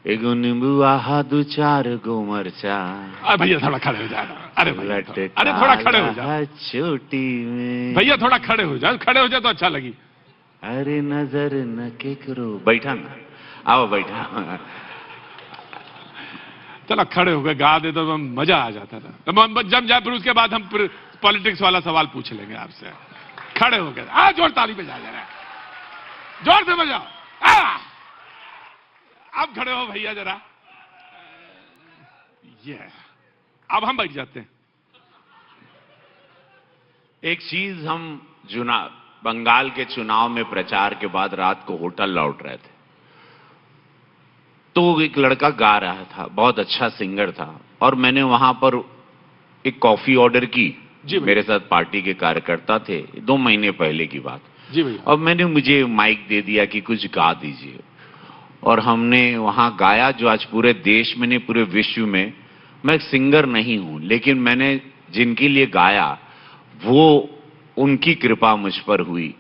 एगो नींबू आहा दो चार गो मरचा। भैया थोड़ा खड़े हो जाओ। अरे भैया अरे थोड़ा खड़े हो जाओ। चोटी में भैया थोड़ा खड़े हो जाओ, खड़े हो जाए तो अच्छा लगी। अरे नजर न के करो। बैठा ना, आओ बैठा। चलो खड़े हो गए, गा दे तो मजा आ जाता था। तो जम जाए, फिर उसके बाद हम पॉलिटिक्स वाला सवाल पूछ लेंगे आपसे। खड़े हो गए, आ जोर ताली बजा जरा, जोर से बजाओ। अब खड़े हो भैया जरा, ये अब हम बैठ जाते हैं। एक चीज, हम बंगाल के चुनाव में प्रचार के बाद रात को होटल लौट रहे थे, तो एक लड़का गा रहा था, बहुत अच्छा सिंगर था, और मैंने वहां पर एक कॉफी ऑर्डर की। मेरे साथ पार्टी के कार्यकर्ता थे, 2 महीने पहले की बात। जी भैया। और मैंने मुझे माइक दे दिया कि कुछ गा दीजिए, और हमने वहां गाया, जो आज पूरे देश में नहीं पूरे विश्व में, मैं एक सिंगर नहीं हूं, लेकिन मैंने जिनके लिए गाया वो उनकी कृपा मुझ पर हुई,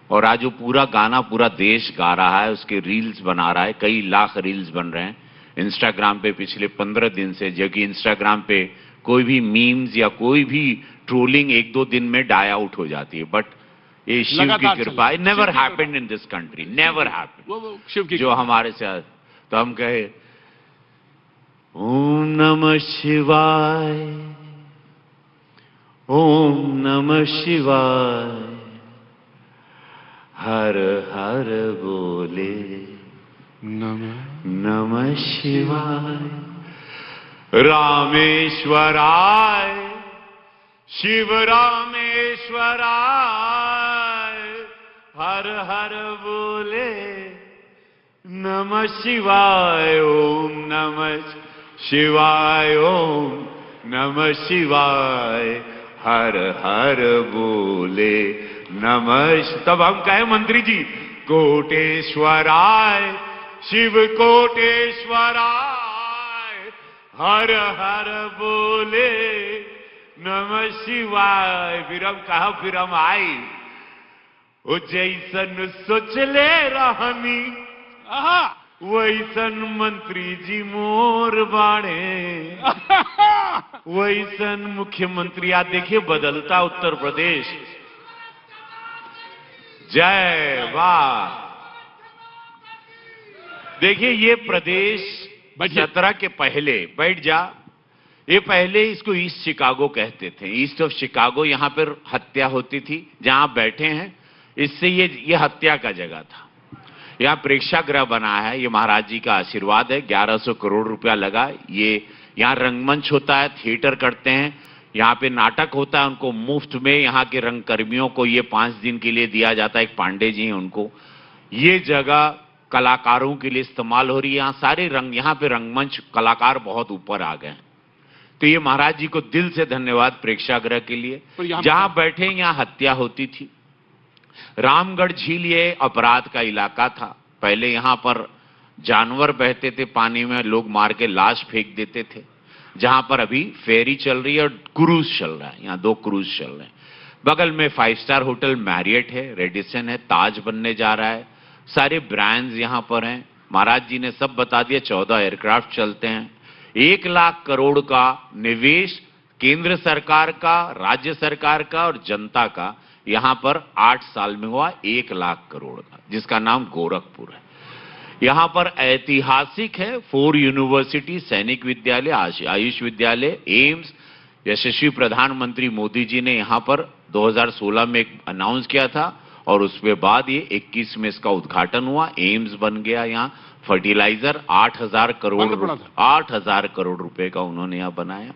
और आज वो पूरा गाना पूरा देश गा रहा है, उसके रील्स बना रहा है, कई लाख रील्स बन रहे हैं इंस्टाग्राम पे पिछले 15 दिन से। जो कि इंस्टाग्राम पे कोई भी मीम्स या कोई भी ट्रोलिंग 1-2 दिन में डाई आउट हो जाती है, बट ये शिव की कृपा। It never happened in this country, never happened. Shiv की जो हमारे साथ, तो हम कहे ओम नमः शिवाय, ओम नमः शिवाय, हर हर बोले नमः शिवाय, रामेश्वराय शिव रामेश्वराय, हर हर बोले नमः शिवाय, ओम नमः शिवाय, ओम नमः शिवाय, हर हर बोले नमः। तब हम कहे मंत्री जी, कोटेश्वराय शिव कोटेश्वराय, हर हर बोले नमः शिवाय। फिर हम कहा, फिर हम आई, ओ जैसन सोचले रहनी वैसन मंत्री जी मोर बाणे, वैसन मुख्यमंत्री। आज देखिए बदलता उत्तर प्रदेश। जय वाह। देखिए ये प्रदेश 17 के पहले, बैठ जा, ये पहले इसको ईस्ट शिकागो कहते थे, ईस्ट ऑफ शिकागो। यहां पर हत्या होती थी, जहां आप बैठे हैं इससे ये हत्या का जगह था। यहाँ प्रेक्षागृह बना है, ये महाराज जी का आशीर्वाद है। 1100 करोड़ रुपया लगा। ये यहाँ रंगमंच होता है, थिएटर करते हैं, यहाँ पे नाटक होता है, उनको मुफ्त में यहाँ के रंगकर्मियों को ये 5 दिन के लिए दिया जाता है। एक पांडे जी हैं, उनको ये जगह कलाकारों के लिए इस्तेमाल हो रही है। यहाँ सारे यहाँ पे रंगमंच कलाकार बहुत ऊपर आ गए हैं। तो ये महाराज जी को दिल से धन्यवाद प्रेक्षागृह के लिए। जहां बैठे यहाँ हत्या होती थी। रामगढ़ झील ये अपराध का इलाका था। पहले यहां पर जानवर बहते थे पानी में, लोग मार के लाश फेंक देते थे। जहां पर अभी फेरी चल रही है और क्रूज चल रहा है, यहाँ 2 क्रूज चल रहे हैं। बगल में 5 स्टार होटल मैरियट है, रेडिसन है, ताज बनने जा रहा है। सारे ब्रांड्स यहां पर हैं। महाराज जी ने सब बता दिया। 14 एयरक्राफ्ट चलते हैं। 1 लाख करोड़ का निवेश केंद्र सरकार का, राज्य सरकार का और जनता का यहां पर 8 साल में हुआ। 1 लाख करोड़ का, जिसका नाम गोरखपुर है। यहां पर ऐतिहासिक है 4 यूनिवर्सिटी, सैनिक विद्यालय, आयुष विद्यालय, एम्स। यशस्वी प्रधानमंत्री मोदी जी ने यहां पर 2016 में अनाउंस किया था और उसके बाद ये 21 में इसका उद्घाटन हुआ। एम्स बन गया। यहाँ फर्टिलाइजर 8,000 करोड़ रुपए का उन्होंने यहाँ बनाया।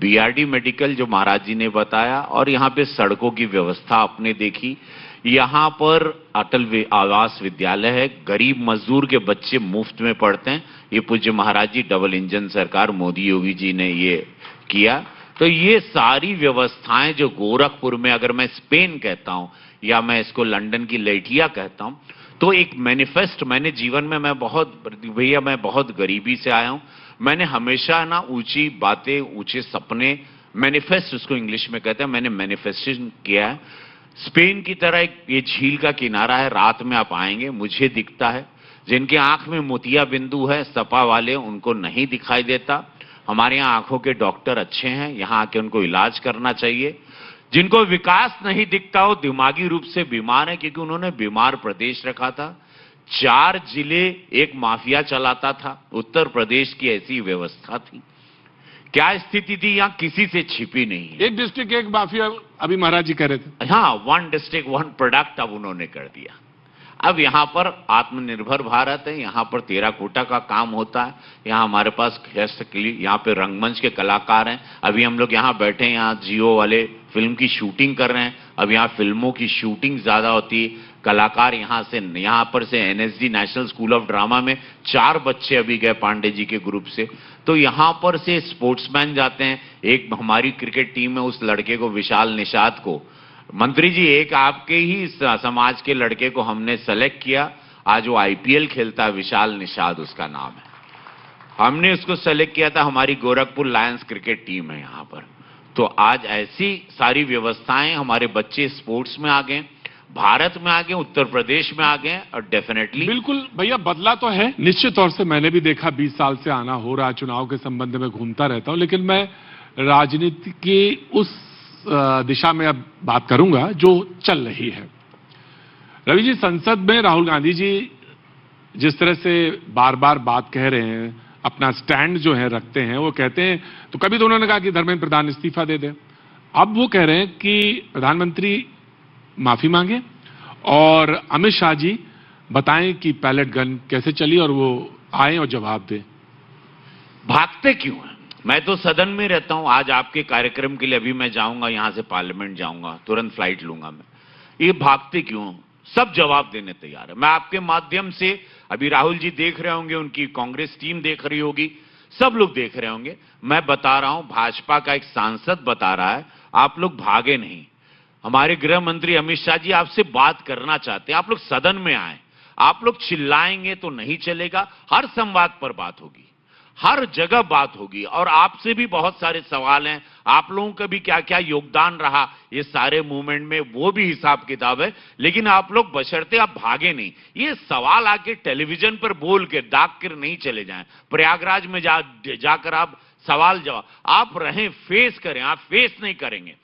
बीआरडी मेडिकल जो महाराज जी ने बताया। और यहाँ पे सड़कों की व्यवस्था आपने देखी। यहाँ पर अटल आवास विद्यालय है, गरीब मजदूर के बच्चे मुफ्त में पढ़ते हैं। ये पूज्य महाराज जी डबल इंजन सरकार मोदी योगी जी ने ये किया। तो ये सारी व्यवस्थाएं जो गोरखपुर में, अगर मैं स्पेन कहता हूं या मैं इसको लंदन की लेठिया कहता हूं, तो एक मैनिफेस्ट मैंने जीवन में, मैं बहुत गरीबी से आया हूं। मैंने हमेशा ना ऊंची बातें, ऊंचे सपने, मैनिफेस्ट उसको इंग्लिश में कहते हैं, मैंने मैनिफेस्टेशन किया है। स्पेन की तरह एक ये झील का किनारा है, रात में आप आएंगे, मुझे दिखता है जिनके आंख में मोतिया बिंदु है सपा वाले, उनको नहीं दिखाई देता। हमारे यहाँ आंखों के डॉक्टर अच्छे हैं, यहाँ आके उनको इलाज करना चाहिए। जिनको विकास नहीं दिखता हो दिमागी रूप से बीमार है, क्योंकि उन्होंने बीमार प्रदेश रखा था। 4 जिले एक माफिया चलाता था, उत्तर प्रदेश की ऐसी व्यवस्था थी। क्या स्थिति थी यहाँ किसी से छिपी नहीं है। एक डिस्ट्रिक्ट एक माफिया, अभी महाराज जी कह रहे थे। हाँ, 1 डिस्ट्रिक्ट 1 प्रोडक्ट अब उन्होंने कर दिया। अब यहां पर आत्मनिर्भर भारत है, यहां पर टेराकोटा का काम होता है, यहां हमारे पास यहां पे रंगमंच के कलाकार हैं। अभी हम लोग यहां बैठे हैं, यहां जियो वाले फिल्म की शूटिंग कर रहे हैं। अब यहां फिल्मों की शूटिंग ज्यादा होती है। कलाकार यहां पर से NSD national school of drama में 4 बच्चे अभी गए पांडे जी के ग्रुप से। तो यहां पर से स्पोर्ट्समैन जाते हैं। एक हमारी क्रिकेट टीम में उस लड़के को, विशाल निषाद को, मंत्री जी एक आपके ही समाज के लड़के को हमने सेलेक्ट किया। आज वो आईपीएल खेलता है, विशाल निषाद उसका नाम है। हमने उसको सेलेक्ट किया था, हमारी गोरखपुर लायंस क्रिकेट टीम है यहां पर। तो आज ऐसी सारी व्यवस्थाएं, हमारे बच्चे स्पोर्ट्स में आ गए, भारत में आ गए, उत्तर प्रदेश में आ गए, और डेफिनेटली बिल्कुल भैया बदला तो है निश्चित तौर से। मैंने भी देखा 20 साल से आना हो रहा है, चुनाव के संबंध में घूमता रहता हूं, लेकिन मैं राजनीति की उस दिशा में अब बात करूंगा जो चल रही है। रवि जी, संसद में राहुल गांधी जी जिस तरह से बार बार बात कह रहे हैं, अपना स्टैंड जो है रखते हैं, वो कहते हैं, तो कभी तो उन्होंने कहा कि धर्मेंद्र प्रधान इस्तीफा दे दे। अब वो कह रहे हैं कि प्रधानमंत्री माफी मांगे और अमित शाह जी बताएं कि पैलेट गन कैसे चली और वो आए और जवाब दें। भागते क्यों हैं? मैं तो सदन में रहता हूं। आज आपके कार्यक्रम के लिए अभी मैं जाऊंगा, यहां से पार्लियामेंट जाऊंगा, तुरंत फ्लाइट लूंगा मैं। ये भागते क्यों? सब जवाब देने तैयार है। मैं आपके माध्यम से, अभी राहुल जी देख रहे होंगे, उनकी कांग्रेस टीम देख रही होगी, सब लोग देख रहे होंगे। मैं बता रहा हूं, भाजपा का एक सांसद बता रहा है, आप लोग भागे नहीं। हमारे गृह मंत्री अमित शाह जी आपसे बात करना चाहते हैं, आप लोग सदन में आए। आप लोग चिल्लाएंगे तो नहीं चलेगा। हर संवाद पर बात होगी, हर जगह बात होगी, और आपसे भी बहुत सारे सवाल हैं। आप लोगों का भी क्या क्या योगदान रहा ये सारे मूवमेंट में, वो भी हिसाब किताब है। लेकिन आप लोग बशर्ते आप भागे नहीं। ये सवाल आके टेलीविजन पर बोल के दाग कर नहीं चले जाएं। प्रयागराज में जाकर आप सवाल जवाब आप रहें, फेस करें। आप फेस नहीं करेंगे।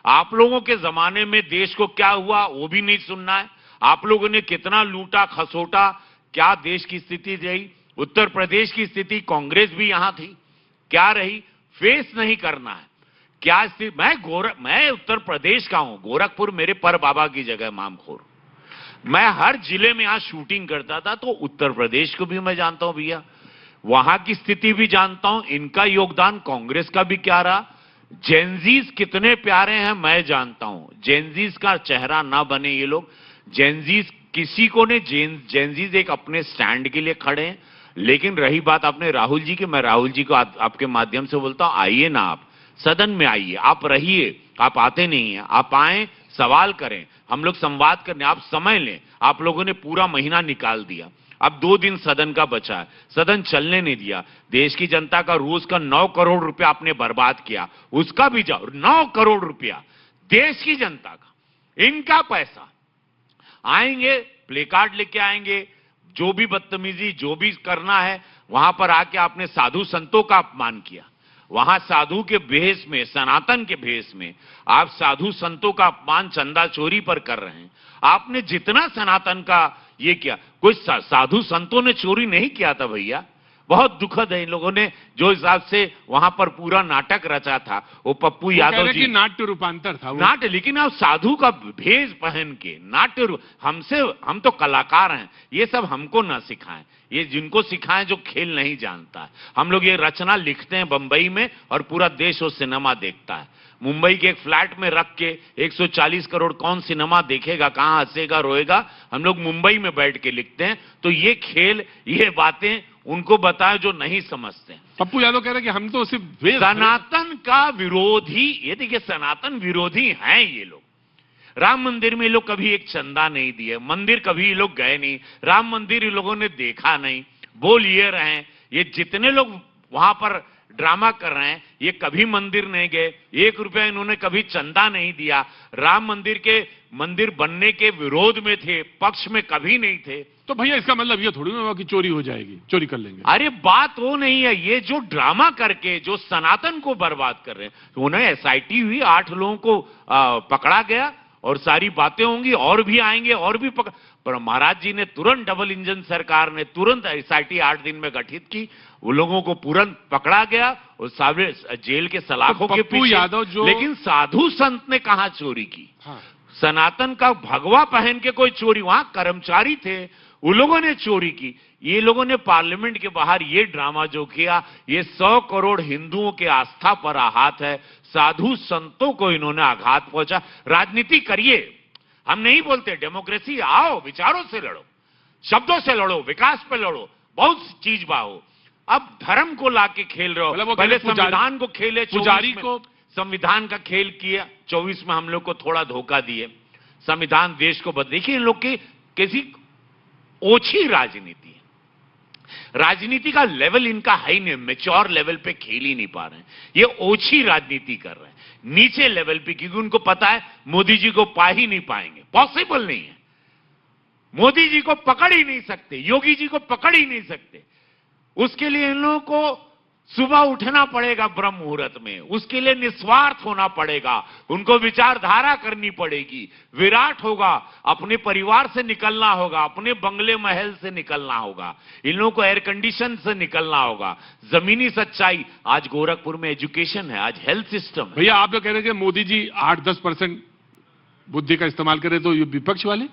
आप लोगों के जमाने में देश को क्या हुआ वो भी नहीं सुनना है। आप लोगों ने कितना लूटा खसोटा, क्या देश की स्थिति रही। उत्तर प्रदेश की स्थिति, कांग्रेस भी यहां थी, क्या रही, फेस नहीं करना है। क्या स्थिति, मैं उत्तर प्रदेश का हूं, गोरखपुर मेरे पर बाबा की जगह मामखोर। मैं हर जिले में यहां शूटिंग करता था, तो उत्तर प्रदेश को भी मैं जानता हूं भैया, वहां की स्थिति भी जानता हूं। इनका योगदान कांग्रेस का भी क्या रहा। जेनजीज कितने प्यारे हैं मैं जानता हूं। जेनजीज का चेहरा ना बने ये लोग। जेनजीज किसी को ने, जेनजीज एक अपने स्टैंड के लिए खड़े हैं। लेकिन रही बात आपने राहुल जी की, मैं राहुल जी को आपके माध्यम से बोलता हूं, आइए ना, आप सदन में आइए, आप रहिए। आप आते नहीं हैं, आप आए, सवाल करें, हम लोग संवाद करने, आप समय लें। आप लोगों ने पूरा महीना निकाल दिया, अब 2 दिन सदन का बचा है, सदन चलने नहीं दिया। देश की जनता का रोज का 9 करोड़ रुपया आपने बर्बाद किया, उसका भी जाओ। 9 करोड़ रुपया देश की जनता का, इनका पैसा। आएंगे, प्ले कार्ड लेके आएंगे, जो भी बदतमीजी, जो भी करना है। वहां पर आके आपने साधु संतों का अपमान किया। वहां साधु के भेष में, सनातन के भेष में आप साधु संतों का अपमान चंदा चोरी पर कर रहे हैं। आपने जितना सनातन का ये किया, कोई साधु संतों ने चोरी नहीं किया था भैया। बहुत दुखद है, इन लोगों ने जो हिसाब से वहां पर पूरा नाटक रचा था, वो पप्पू यादव जी, नाट्य रूपांतर था वो। नाट्य, लेकिन आप साधु का भेष पहन के नाट्य, हम तो कलाकार हैं, ये सब हमको ना सिखाएं। ये जिनको सिखाएं जो खेल नहीं जानता है। हम लोग ये रचना लिखते हैं बंबई में, और पूरा देश वो सिनेमा देखता है। मुंबई के एक फ्लैट में रख के 140 करोड़ कौन सिनेमा देखेगा, कहां हंसेगा रोएगा। हम लोग मुंबई में बैठ के लिखते हैं। तो ये खेल, ये बातें उनको बताएं जो नहीं समझते। पप्पू यादव कह रहे हैं कि हम तो सिर्फ सनातन का विरोधी, ये देखिए सनातन विरोधी हैं ये लोग। राम मंदिर में ये लोग कभी एक चंदा नहीं दिए, मंदिर कभी ये लोग गए नहीं, राम मंदिर ये लोगों ने देखा नहीं, बोल ये रहे। ये जितने लोग वहां पर ड्रामा कर रहे हैं, ये कभी मंदिर नहीं गए, 1 रुपया इन्होंने कभी चंदा नहीं दिया, राम मंदिर के मंदिर बनने के विरोध में थे, पक्ष में कभी नहीं थे। तो भैया इसका मतलब ये थोड़ी ना हुआ कि चोरी हो जाएगी, चोरी कर लेंगे। अरे बात वो नहीं है, ये जो ड्रामा करके जो सनातन को बर्बाद कर रहे हैं, उन्हें एसआईटी हुई, 8 लोगों को पकड़ा गया और सारी बातें होंगी और भी आएंगे और भी पर महाराज जी ने तुरंत, डबल इंजन सरकार ने तुरंत एसआईटी 8 दिन में गठित की, वो लोगों को तुरंत पकड़ा गया और सारे जेल के सलाखों के पीछे। यादव जो, लेकिन साधु संत ने कहां चोरी की? हाँ। सनातन का भगवा पहन के कोई चोरी, वहां कर्मचारी थे, उन लोगों ने चोरी की। ये लोगों ने पार्लियामेंट के बाहर ये ड्रामा जो किया, ये 100 करोड़ हिंदुओं के आस्था पर आघात है। साधु संतों को इन्होंने आघात पहुंचा। राजनीति करिए, हम नहीं बोलते, डेमोक्रेसी आओ, विचारों से लड़ो, शब्दों से लड़ो, विकास पे लड़ो, बहुत चीज बाहो। अब धर्म को लाके खेल रहे हो। पहले संविधान को खेले, पुजारी को संविधान का खेल किया, 24 में हम लोग को थोड़ा धोखा दिए, संविधान देश को बदल। देखिए इन लोग की कैसी ओछी राजनीति है, राजनीति का लेवल इनका हाई नहीं, मैच्योर लेवल पे खेल ही नहीं पा रहे हैं, ये ओछी राजनीति कर रहे हैं नीचे लेवल पे, क्योंकि उनको पता है मोदी जी को पा ही नहीं पाएंगे, पॉसिबल नहीं है, मोदी जी को पकड़ ही नहीं सकते, योगी जी को पकड़ ही नहीं सकते। उसके लिए इन लोगों को सुबह उठना पड़ेगा ब्रह्म मुहूर्त में, उसके लिए निस्वार्थ होना पड़ेगा, उनको विचारधारा करनी पड़ेगी, विराट होगा, अपने परिवार से निकलना होगा, अपने बंगले महल से निकलना होगा, इन लोगों को एयर कंडीशन से निकलना होगा, जमीनी सच्चाई। आज गोरखपुर में एजुकेशन है, आज हेल्थ सिस्टम है। भैया आप जो कह रहे हैं कि मोदी जी 8-10% बुद्धि का इस्तेमाल करें, तो ये विपक्ष वाले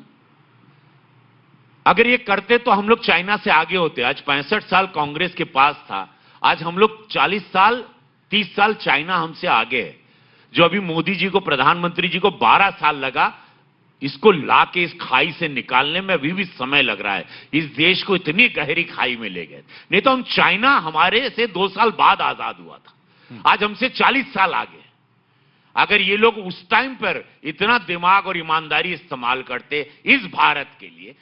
अगर ये करते तो हम लोग चाइना से आगे होते। आज 65 साल कांग्रेस के पास था, आज हम लोग 40 साल 30 साल चाइना हमसे आगे है। जो अभी मोदी जी को, प्रधानमंत्री जी को 12 साल लगा इसको लाके इस खाई से निकालने में, अभी भी समय लग रहा है। इस देश को इतनी गहरी खाई में ले गए, नहीं तो हम, चाइना हमारे से 2 साल बाद आजाद हुआ था, आज हमसे 40 साल आगे। अगर ये लोग उस टाइम पर इतना दिमाग और ईमानदारी इस्तेमाल करते इस भारत के लिए,